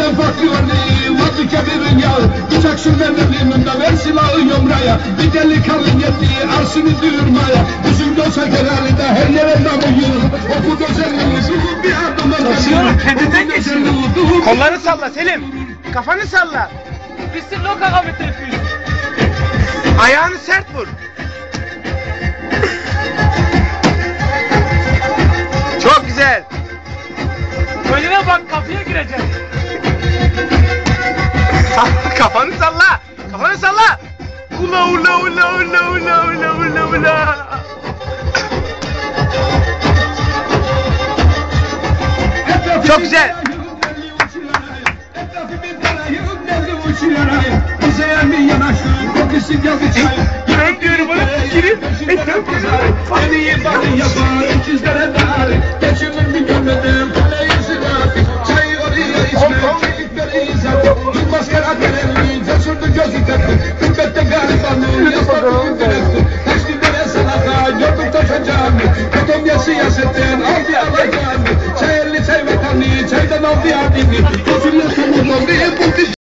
Ben bakıyorum adı kebirin yağı. Bıçak sürmenin yanında ver silahı yomraya. Bir delikanlı yettiği arsını duyurmaya. Üzümde olsa kerarı da her yere namı yığır. Oku gözelliğini suhu bir adım Geçiyorum, kendinden geçiyorum. Kolları salla Selim. Kafanı salla. Bisschen lockerer mit den Füßen. Ayağını sert vur. Çok güzel. Önüne bak, kapıya girecek. Kafanı salla. Kafanı salla. Ula ula ula ula ula ula ula ula. Çok güzel. Ben diyorum bana girin. Beni bari yapar, ikizlere dar. Geçilir mi görmedim, kaleyi silah. Çayı oraya içme, çelikleri izah. Bir maskara terelli, cesurdu gözü tepki. Kıbbette garibanı, yasladı gündüretti. Teşkillere salata, gördük taşacağını. Kotonya siyasetten aldı alacağını. Çayırlı çay vatanı, çaydan aldı adını. Fasulye somurdu, bir buldu.